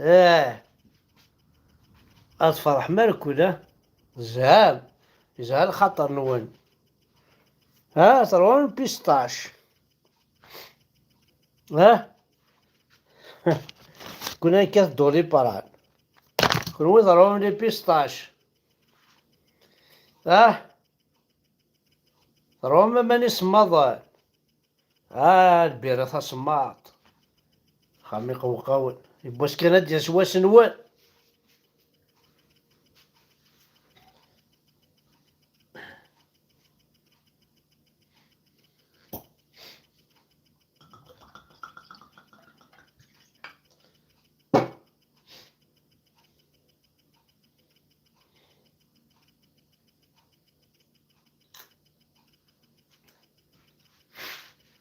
اه أتفرح مالك ولا زهال خاطر نون. ترون بيستاش. ها كنا كتدوري باران كنوي ضروري لي بيستاش. ترون ماني سماض. البيرة سماط خامي قوقاون يبوس كان ديال سواس نوال.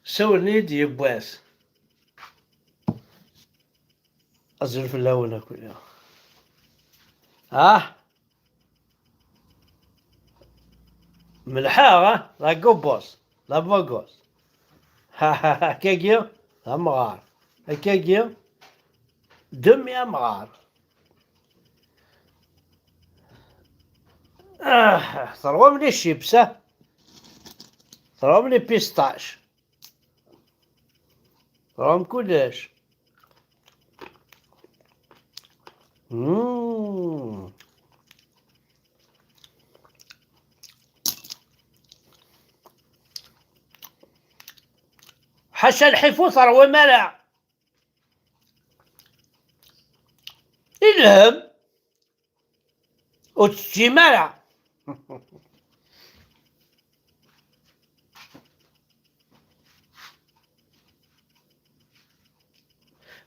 سولني دي يبواس أزل في اللون كلها. ملحاغة لا قبوس لا بوغوس. كيكيو لا مغار كيكيو دم يا مغار. ثروة من الشيبسة ثروة من البيستاش ثروة من كلش. حشا الحفو ثروة ملع الهم وتجي ملع.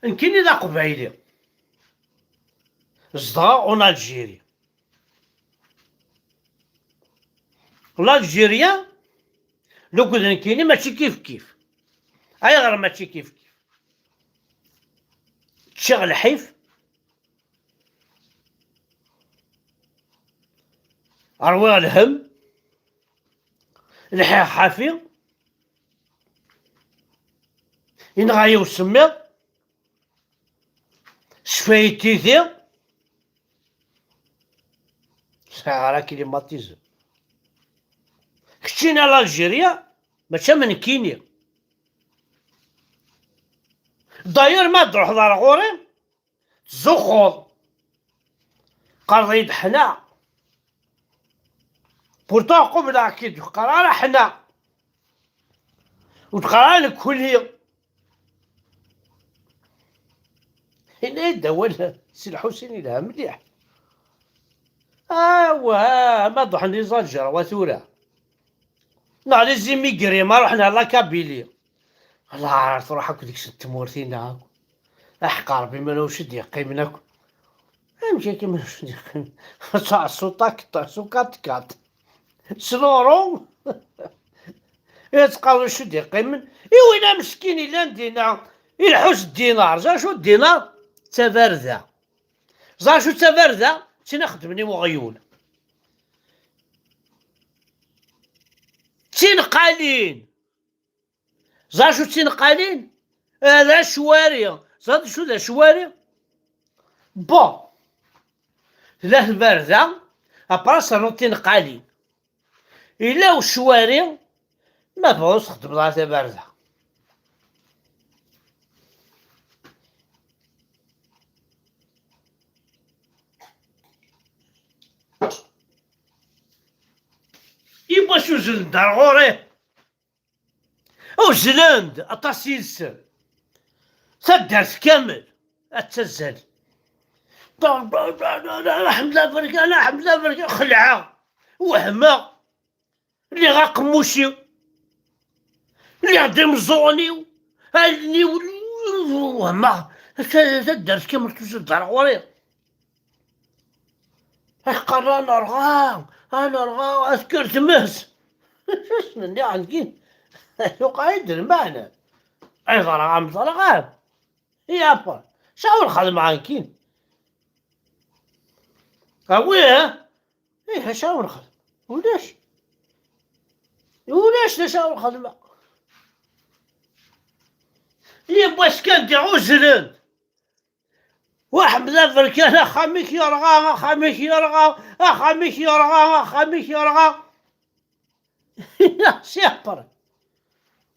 يمكن إذا قبيلي زدغا اون الجيري الجيريا لو كنت نكيني ماشي كيف كيف. اي غير ماشي كيف كيف تشغل حيف اروي الهم الحيح حافي ينغايو السميض شفايتيثي ساعة كليماتيزم. كشينا الجيريا ماشي من كينيا داير ما تروح دار غوري تزخض قريد حنا بورتو قبل اكيد قرار حنا وتقرا لك كلية هنا يدول سي الحسين لها مليح. واه ما ضحني زجر وثورة نعلي زيمي قري ما رحنا لا كابيلي. الله عارف روح هاك ديك ست مورتينا احقر بما لو شد يقيمناك امشي كيما شد يقيم تعصو طاك تعصو كات كات سلورو يتقاو شد يقيمن وين مسكين الا ندينا يلحوس الدينار. زا شو الدينار تبرذا زا شو تبرذا تنخدمني مغيول تنقالين. زا شو تنقالين هذا شواري زاد شو ذا شواري بون لا البرذا ابراس نو تنقالين إلا وشواري ما بغوش تخدم لها تبرذا. يبغى شو زلند غوري او زلند اطاس يلسن تدرس كامل اتزل الحمد لله برك انا الحمد لله برك خلعه وهمه اللي غاقموشي اللي غادي مزوني اللي وهمه تدرس كامل تزل دار غوري قرا نرغى اذكر تمس شنو عندك يوقع يدير معنا اي ضرغام ضرغام يا با شاور خدم عنكين اويه ايه شاور خدم وليش نشاور خدمة يبا شكان دي عزلن وحمزة بركان خامك يرغى خامك يرغى خامك يرغى خامك يرغى سيبر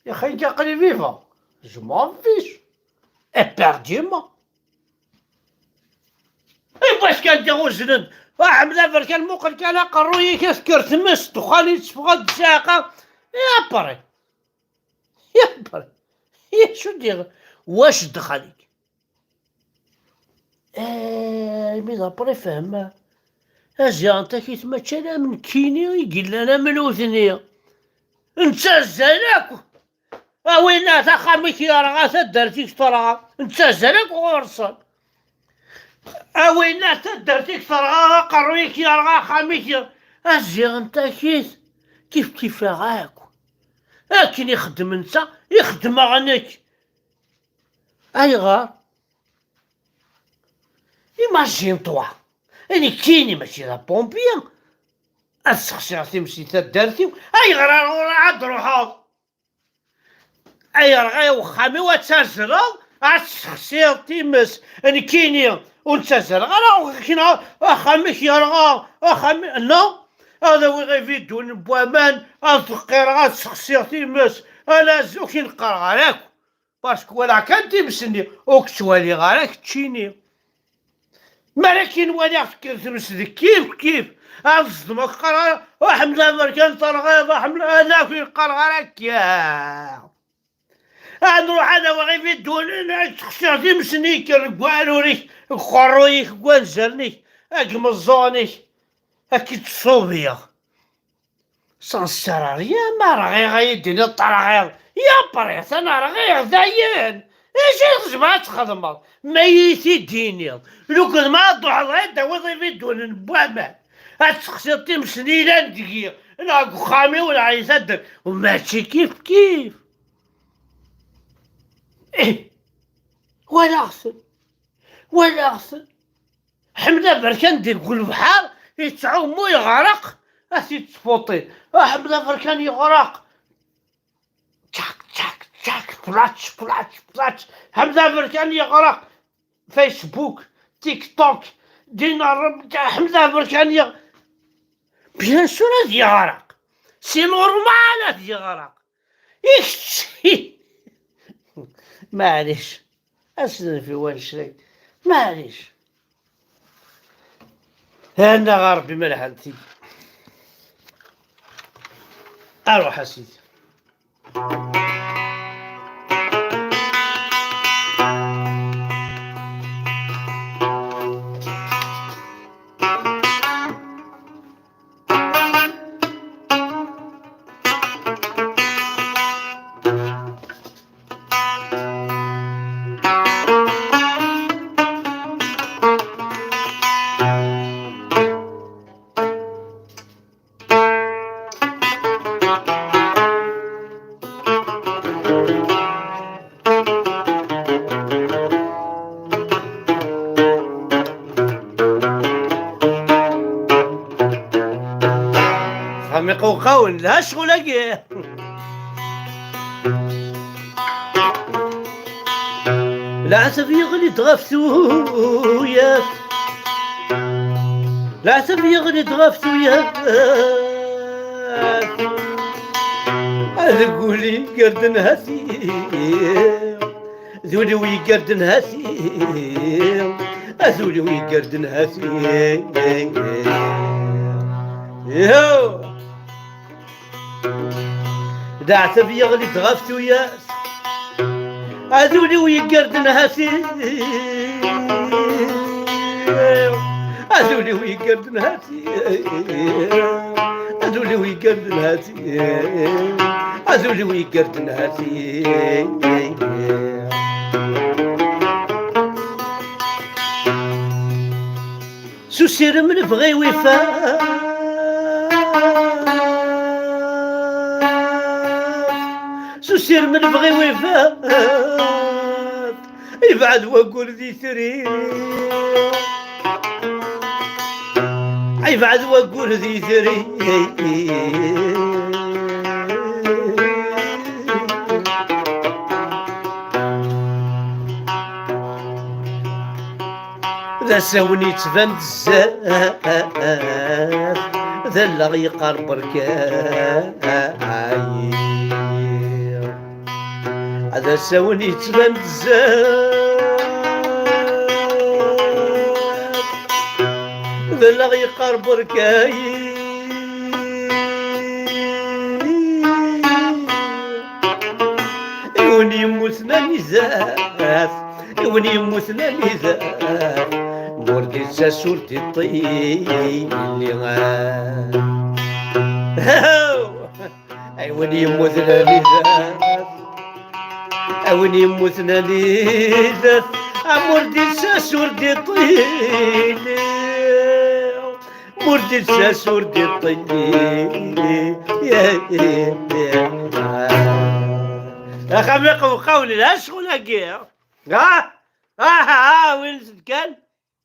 يا خي قلي فيفا جو m'en fiche éperdument باش كنديرو جنن حمزة بركان موقل كان قروي كسكر تمس دخاني تفغد ساقة يا بري يا بري يا شو دير واش دخلك مي دابري فهمه اجي انت كي تمشى انا من كيني يقول انا من وثنيه انت زالك وين تا خامك يا راه درتيك ترى انت زالك غرصن وين تا درتيك ترى قرويك يا راه خامك اجي انت كيف راك لكن يخدم انت يخدم عنك اي غار imagine toi اني كيني ماشي لا بومبيان اسخسرتي مشيت دارتي اي غرا عاد روحو اي رغي وخامي وتسجل اسخسرتي مس اني كيني ونتسجل غرا كينا خاميك يا رغا خامي نو هذا وين في دون بوامان الفقير غا سخسرتي مس انا زوكي نقرا عليك باسكو ولا كنتي مسني وكتوالي غاراك تشيني مالكين ولا تمسدك كيف الصدمة قرا وحمزة بركان طرغيض وحمزة هذاك يقرغرك يا نروح انا وغي في الدون تخشى مسني كرقوالوريك خرويك كوانزرنيك اكمزونيك اكيد تصوبيا سانسراريا ما رغي غيديني الطرغيض يا بريت انا رغي زين ايش ما تخدم ميتي ديني لو كنت ما تروح الغدا وظيفي دون بوامان هتخسرتي مسنيلة دقيقة انا خامي ولا عيسدر وماشي كيف ايه ولا اغسل حمزة بركان دير كل بحار يتعومو يغرق اسي تفوطي حمزة بركان يغرق تشاك بلاتش حمزة بركان يغرق فيسبوك تيك توك دينا حمزة بركان بيان سور هاد يغرق سي نورمال هاد يغرق ايشي معليش اسنى في وين شري معليش انا غربي ملحنتي اروح اسيدي قوقاون لا شغل العسف يغلي تغفتو ياك العسف يغلي تغفتو ياك هذا قولي قردن هاتي ذولي ويقردن هاتي ذولي ويقردن هاتي يهو دعت بيغلي تغفتو ياس هذولي ويقردن هاتي هذولي ويقردن هاتي هذولي ويقردن هاتي هذولي ويقردن هاتي سوسير من بغي وفاء سوسير من بغي وفاء يبعد وقول ذي ثري يبعد وقول ذي ثري ذا ساوني تبان بزاف ذا لا يقار بركاي هذا ساوني تبان بزاف ذا لا يقار بركاي يوني يموتنا نزاف يوني يموتنا نزاف موردي ساسورتي الطيب اللي غاب يوني يموتنا نزاف يوني يموتنا نزاف موردي ساسورتي الطيب موردي ساسورتي الطيب يا خميق وقولي لا شغل هكا وين كان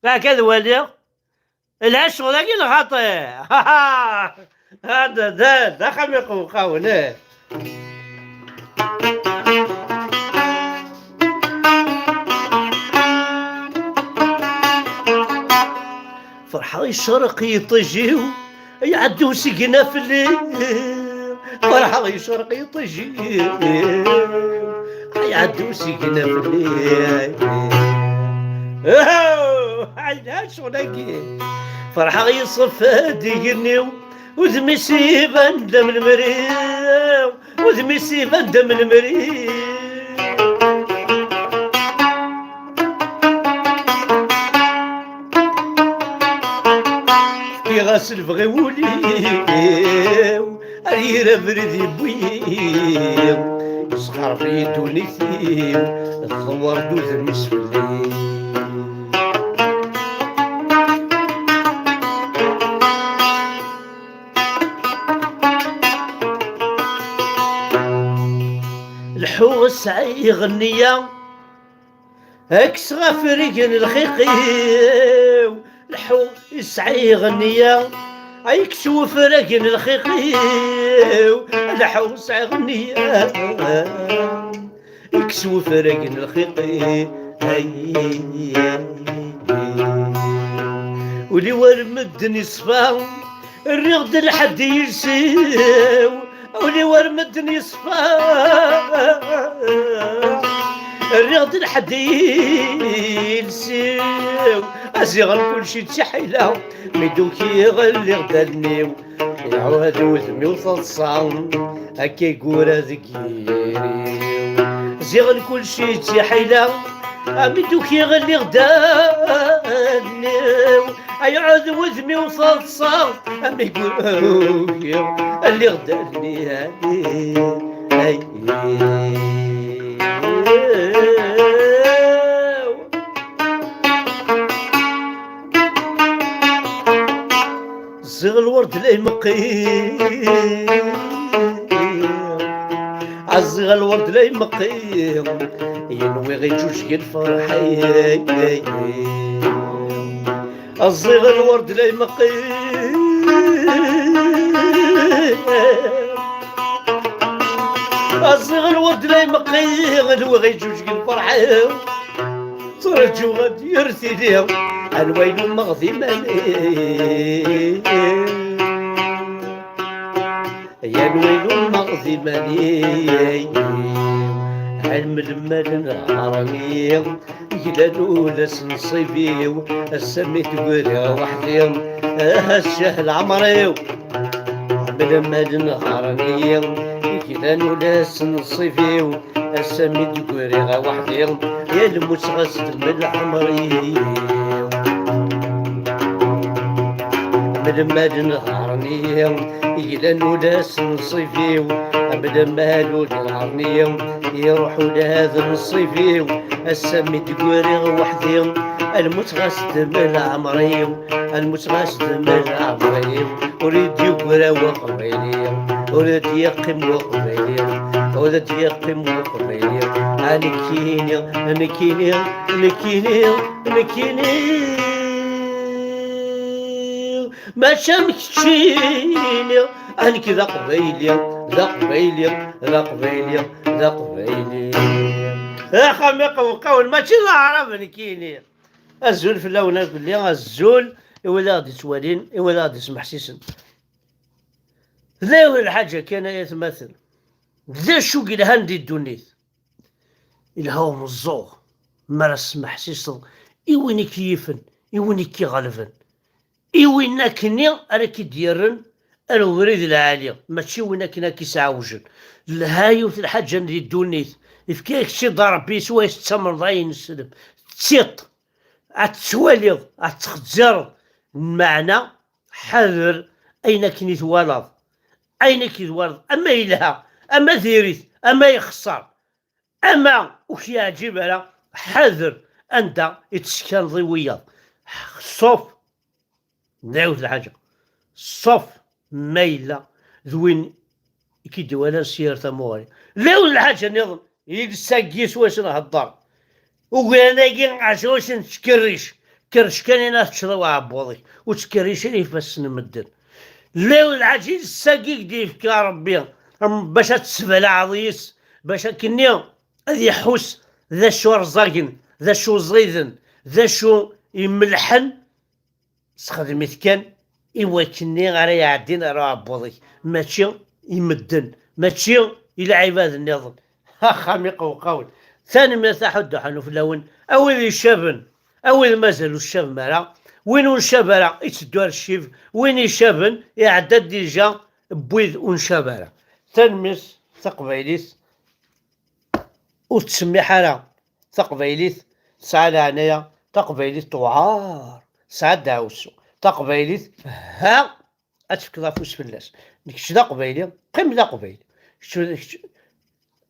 هكذا ولي لا شغل هكا الخطي هذا ذا خميق وقولي فرحة يشرق يطجيو يعدو سقنا في الليل فرحة يشرق يطجيو يعدو سقنا في الليل علاش وناكي فرحة يصفى ديقنيو وذمي سيبان دم المريو وذمي سيبان دم المريو غاسل بغيولي ريرا بردي بويم صغار في دونيتي الثوار دوز المسفلي الحوس يغنيا اكس غافريقن الخيقي الحو يسعي غنيا يكسو فرقن الخيقي الحو يسعي غنيا يكسو فرقن الخيقي ولي ورمد يصفى الرغد لحد يرسيو ولي ورمد يصفى الرغد لحد يرسيو أزيغن كل شي تحيلة ميدوكي غلي غدالنيو يعود وذمي وصلصان هكا يقول ذكيريو زيغن كل شي تحيلة ميدوكي غلي غدالنيو يعود وذمي وصلصان هكا يقول اللي غدالني زغ الورد لي مقيم عزغ الورد لي مقيم ينوي غي جوج الفرحي الزغ الورد لي مقيم الزغ الورد لي مقيم ينوي غي جوج الفرحي ترجو غادي يرثي ليهم الويل مغذماني يا الويل مغذماني علم المال العرمي يلالو لاس نصيبي السمي تقولي وحدي الشهل عمري علم المال العرمي يلالو لاس نصيبي السمي تقولي وحدي يا الموت غسل من عمري لما نهارني إلى نولاس نصيفيو أبدا مالو نهارني يروحوا لهذا الصيفيو السمي تقوري وحدي المتغسد من عمري المتغسد من عمري أريد يقرا وقبيلي أريد يقم وقبيلي أريد يقم وقبيلي أنا كيني أنا كيني أنا كيني أنا كيني ما شمشيني أنا كذا قبيلي ذا قبيلي ذا قبيلي ذا قبيلي يا خميق وقول ماشي العرب نكيني الزول في اللون نقول لي الزول ولا غادي توالين ولا غادي يسمح سيسن ذا الحاجة كان يتمثل ذا شو قيل هندي الدنيت الهوا مزوغ ما سمح سيسن إيويني كيفن إيويني كي غلفن إيوينا كني راكي ديرن الوريد العالية ماشي وينا كنا كيسعوجن الهايو في الحاجة ندي الدنيت إفكاك شي ضرب بيس واش تسمر ضاين السلم تسيط عتسواليض عتخزر المعنى حذر أين كني توالض أين كي توالض أما إلها أما ذيريت أما يخسر أما وش يعجب على حذر أنت يتسكن ضوية صوف نعود الحاجة صوف ميلة ذوين كي دوالا سيارة مواري لا الحاجة نظن يلساقيس واش نهضر وقالنا كي عشوش نتكريش كرش كان انا تشرو عبوضي وتكريش ليه بس نمدن لا الحاجة يلساقيك ديف يا ربي باش تسبل عضيس باش كنيا هذي يحوس ذا شو رزاقن ذا شو زيدن ذا شو يملحن استخدمت كان إوا كني غير يعدين راه عبوضي ماشي يمدن ماشي إلى عباد النظام خامق وقول ثاني ما تحد حنو في اللون أول الشابن أول مازالوا الشاب مرا وين شابرا يتدوار الشيف وين يشابن يعدد ديجا بويد ونشابرا تنمس تقبيليس وتسمي حالة تقبيليس سعادة عنايا تقبيليس طوعار سعد عوسو تقبيليت ها اتفكر فوس فلاس ديك دا قبيلي قم دا قبيلي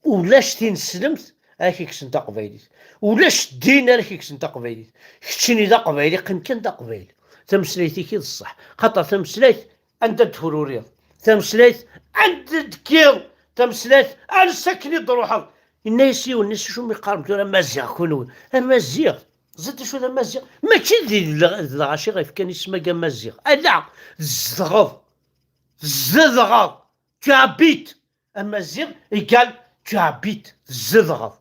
ولاش تنسلمت راكي كسن دا قبيلي ولاش دينا راكي كسن دا قبيلي كتشني دا قبيلي قم كان دا قبيلي تمسليتي كي الصح خاطر تمسليت انت تفروريض تمسليت انت دكيض تمسليت انا ساكني ضروحه الناس والناس شو ميقارنوا انا مزيغ كونوا انا مزيغ زدت شو ذا مزيغ ماشي الغاشي غير كان يسمى كاع مزيغ لا الزغض الزغض تعبيت المزيغ يقال تعبيت الزغض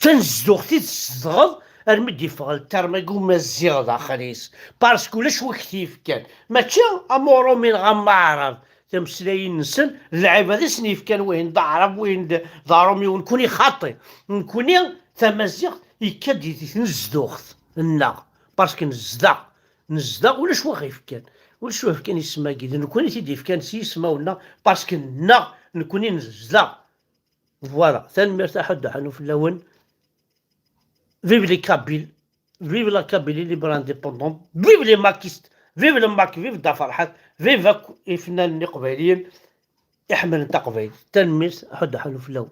تنزدوختي الزغض المدي فغل ترمى يقول مزيغ داخليس باسكو لاش وكتيف كان ماشي امورو من غمارض تمسلاين نسن اللعيبه هذا سنيف كان وين ضعرب وين ضارمي ونكوني خاطي نكوني تمزيغ يكاد يتنزدوخت النغ باسكو نزدا ولاش واخيف كان ولاش واخيف كان يسمى كذا نكوني تيدي كان يسماونا باسكو النغ نكوني نزدا فوالا ثاني مرتاح حنو في اللون فيف لي كابيل فيف لا كابيلي ليبر انديبوندون فيف لي ماكيست فيف لي ماك فيف دا فرحات فيف الفنان قبيليين يحمل انت قبيل تنميس حنو في اللون